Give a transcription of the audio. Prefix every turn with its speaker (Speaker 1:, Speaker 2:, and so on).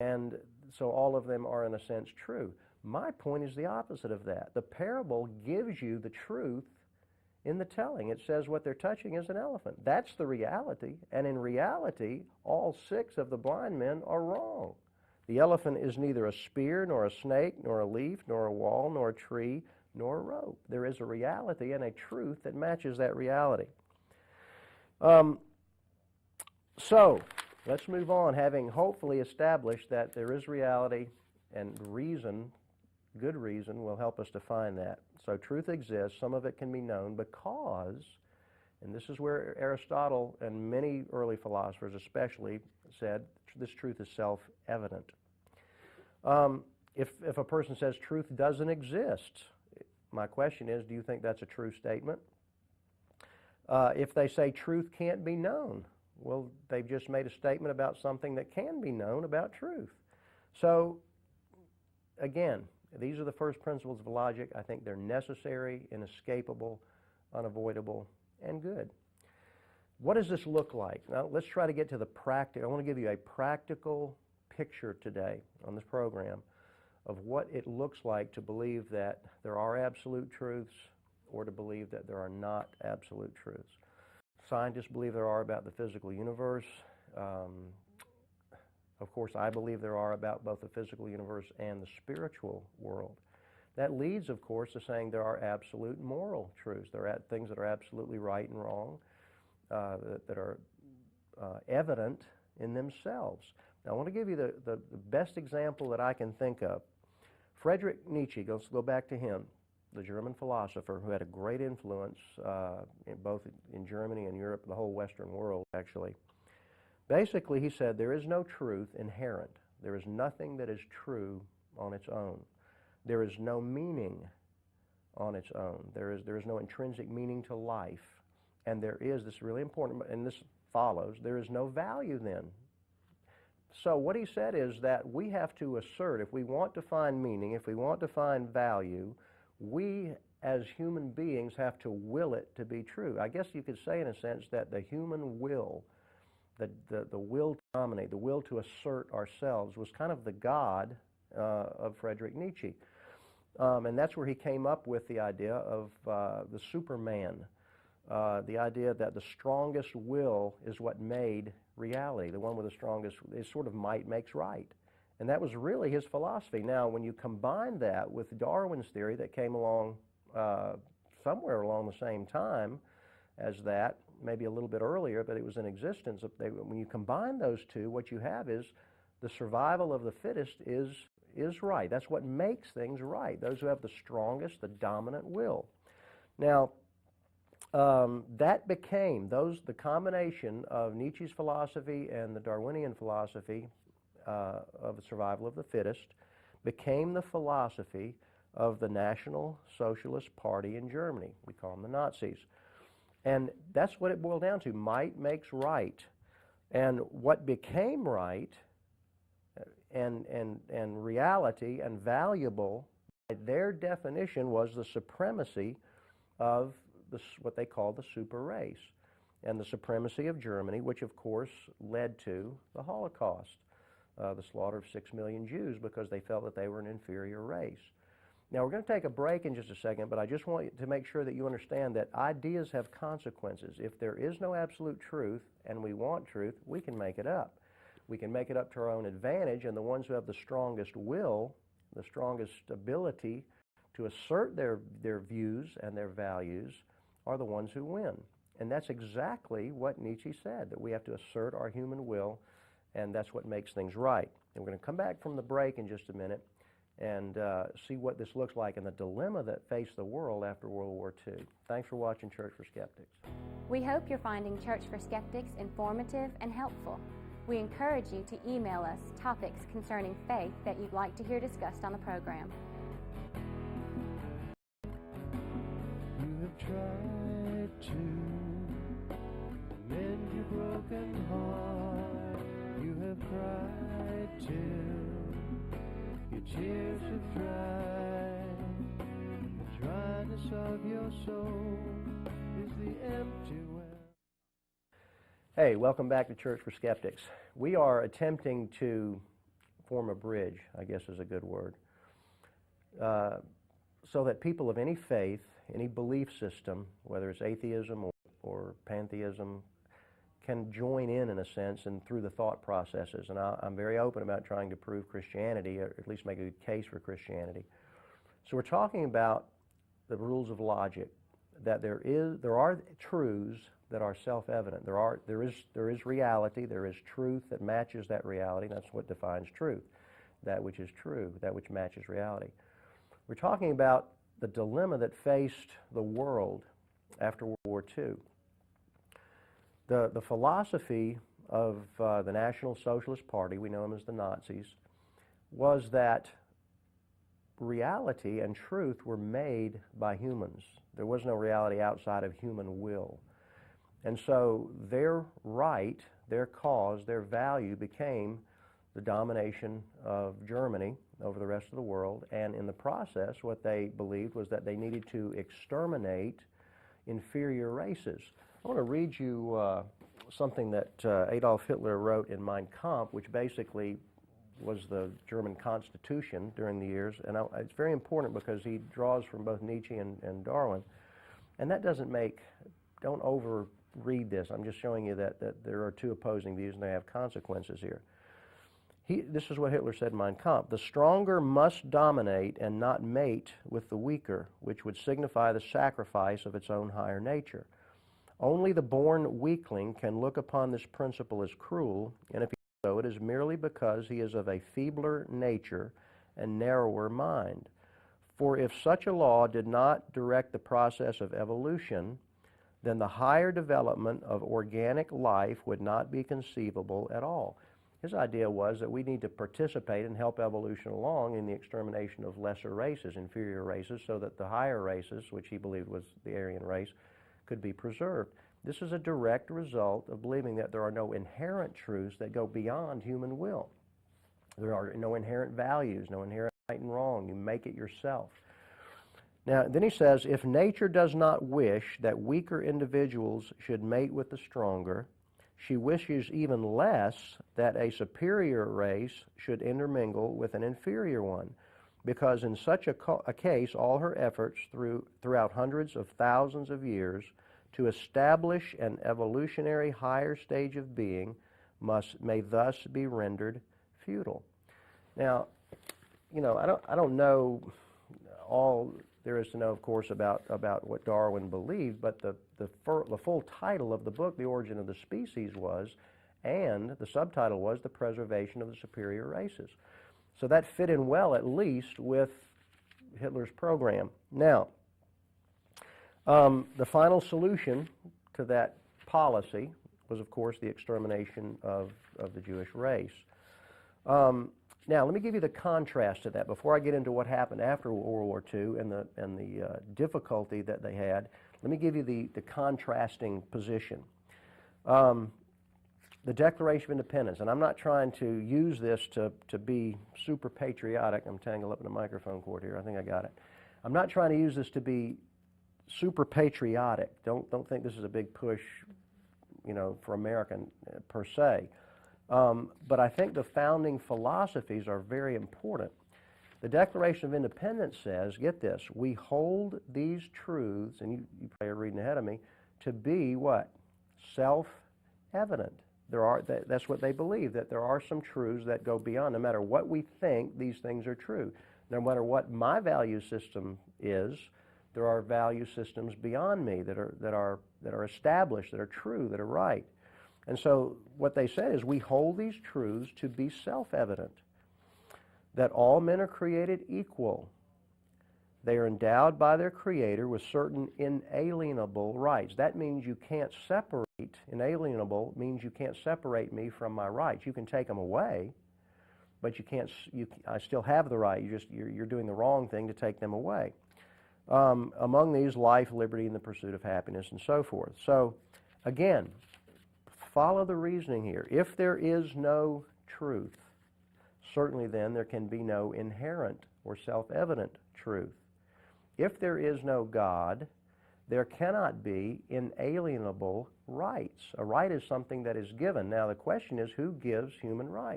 Speaker 1: And so all of them are, in a sense, true. My point is the opposite of that. The parable gives you the truth in the telling. It says what they're touching is an elephant. That's the reality. And in reality, all 6 of the blind men are wrong. The elephant is neither a spear, nor a snake, nor a leaf, nor a wall, nor a tree, nor a rope. There is a reality and a truth that matches that reality. So, let's move on, having hopefully established that there is reality, and reason, good reason, will help us define that. So truth exists. Some of it can be known because, and this is where Aristotle and many early philosophers especially said this truth is self-evident. If a person says truth doesn't exist, my question is, do you think that's a true statement? If they say truth can't be known, well, they've just made a statement about something that can be known about truth. So, again, these are the first principles of logic. I think they're necessary, inescapable, unavoidable, and good. What does this look like? Now, let's try to get to the practical. I want to give you a practical picture today on this program of what it looks like to believe that there are absolute truths or to believe that there are not absolute truths. Scientists believe there are about the physical universe. Of course, I believe there are about both the physical universe and the spiritual world. That leads, of course, to saying there are absolute moral truths. There are things that are absolutely right and wrong, that are evident in themselves. Now, I want to give you the best example that I can think of. Friedrich Nietzsche, let's go back to him, the German philosopher who had a great influence both in Germany and Europe, the whole Western world, actually. Basically, he said, there is no truth inherent. There is nothing that is true on its own. There is no meaning on its own. There is no intrinsic meaning to life. And there is, this is really important, and this follows, there is no value then. So what he said is that we have to assert, if we want to find meaning, if we want to find value, we as human beings have to will it to be true. I guess you could say in a sense that the human will, the will to dominate, the will to assert ourselves was kind of the God of Friedrich Nietzsche. And that's where he came up with the idea of the Superman, the idea that the strongest will is what made reality, the one with the strongest, is sort of might makes right. And that was really his philosophy. Now, when you combine that with Darwin's theory that came along somewhere along the same time as that, maybe a little bit earlier, but it was in existence. When you combine those two, what you have is the survival of the fittest is right. That's what makes things right, those who have the strongest, the dominant will. Now, that became, the combination of Nietzsche's philosophy and the Darwinian philosophy of the survival of the fittest became the philosophy of the National Socialist Party in Germany. We call them the Nazis. And that's what it boiled down to. Might makes right. And what became right and reality and valuable, by their definition, was the supremacy of what they call the super race and the supremacy of Germany, which of course led to the Holocaust, the slaughter of 6 million Jews because they felt that they were an inferior race. Now, we're going to take a break in just a second, but I just want to make sure that you understand that ideas have consequences. If there is no absolute truth and we want truth, we can make it up. We can make it up to our own advantage, and the ones who have the strongest will, the strongest ability to assert their views and their values are the ones who win. And that's exactly what Nietzsche said, that we have to assert our human will, and that's what makes things right. And we're going to come back from the break in just a minute and see what this looks like and the dilemma that faced the world after World War II. Thanks for watching Church for Skeptics.
Speaker 2: We hope you're finding Church for Skeptics informative and helpful. We encourage you to email us topics concerning faith that you'd like to hear discussed on the program.
Speaker 3: You have tried to mend your broken heart. You have cried till your tears have dried. The dryness of your soul is the empty well.
Speaker 1: Hey, welcome back to Church for Skeptics. We are attempting to form a bridge, I guess is a good word, so that people of any faith, any belief system, whether it's atheism or pantheism, can join in a sense, and through the thought processes. And I'm very open about trying to prove Christianity, or at least make a good case for Christianity. So we're talking about the rules of logic, that there are truths that are self-evident. There is reality, there is truth that matches that reality. That's what defines truth, that which is true, that which matches reality. We're talking about the dilemma that faced the world after World War II. The philosophy of the National Socialist Party, we know them as the Nazis, was that reality and truth were made by humans. There was no reality outside of human will. And so their right, their cause, their value became the domination of Germany over the rest of the world. And in the process, what they believed was that they needed to exterminate inferior races. I want to read you something that Adolf Hitler wrote in Mein Kampf, which basically was the German Constitution during the years. And it's very important because he draws from both Nietzsche and Darwin. And that don't overread this. I'm just showing you that there are two opposing views and they have consequences here. This is what Hitler said in Mein Kampf: "The stronger must dominate and not mate with the weaker, which would signify the sacrifice of its own higher nature. Only the born weakling can look upon this principle as cruel, and if he does so, it is merely because he is of a feebler nature and narrower mind. For if such a law did not direct the process of evolution, then the higher development of organic life would not be conceivable at all." His idea was that we need to participate and help evolution along in the extermination of lesser races, inferior races, so that the higher races, which he believed was the Aryan race, could be preserved. This is a direct result of believing that there are no inherent truths that go beyond human will. There are no inherent values, no inherent right and wrong. You make it yourself. Now, then he says, if nature does not wish that weaker individuals should mate with the stronger, she wishes even less that a superior race should intermingle with an inferior one, because in such a case, all her efforts throughout hundreds of thousands of years to establish an evolutionary higher stage of being may thus be rendered futile. Now, I don't know all there is to know, of course, about what Darwin believed, but the full title of the book, The Origin of the Species, and the subtitle was The Preservation of the Superior Races. So that fit in well, at least, with Hitler's program. Now, the final solution to that policy was, of course, the extermination of the Jewish race. Now, let me give you the contrast to that before I get into what happened after World War II and the difficulty that they had. Let me give you the contrasting position. The Declaration of Independence, and I'm not trying to use this to be super patriotic. I'm tangled up in a microphone cord here. I think I got it. I'm not trying to use this to be super patriotic. Don't think this is a big push, for American per se. But I think the founding philosophies are very important. The Declaration of Independence says, get this, we hold these truths, and you probably are reading ahead of me, to be what? Self-evident. That's what they believe, that there are some truths that go beyond. No matter what we think, these things are true. No matter what my value system is, there are value systems beyond me that are established, that are true, that are right. And so what they said is we hold these truths to be self-evident, that all men are created equal. They are endowed by their Creator with certain inalienable rights. That means you can't separate. Inalienable means you can't separate me from my rights. You can take them away, but you can't. I still have the right. You're doing the wrong thing to take them away. Among these, life, liberty, and the pursuit of happiness, and so forth. So, again, follow the reasoning here. If there is no truth, certainly then there can be no inherent or self-evident truth. If there is no God, there cannot be inalienable rights. A right is something that is given. Now the question is, who gives human rights?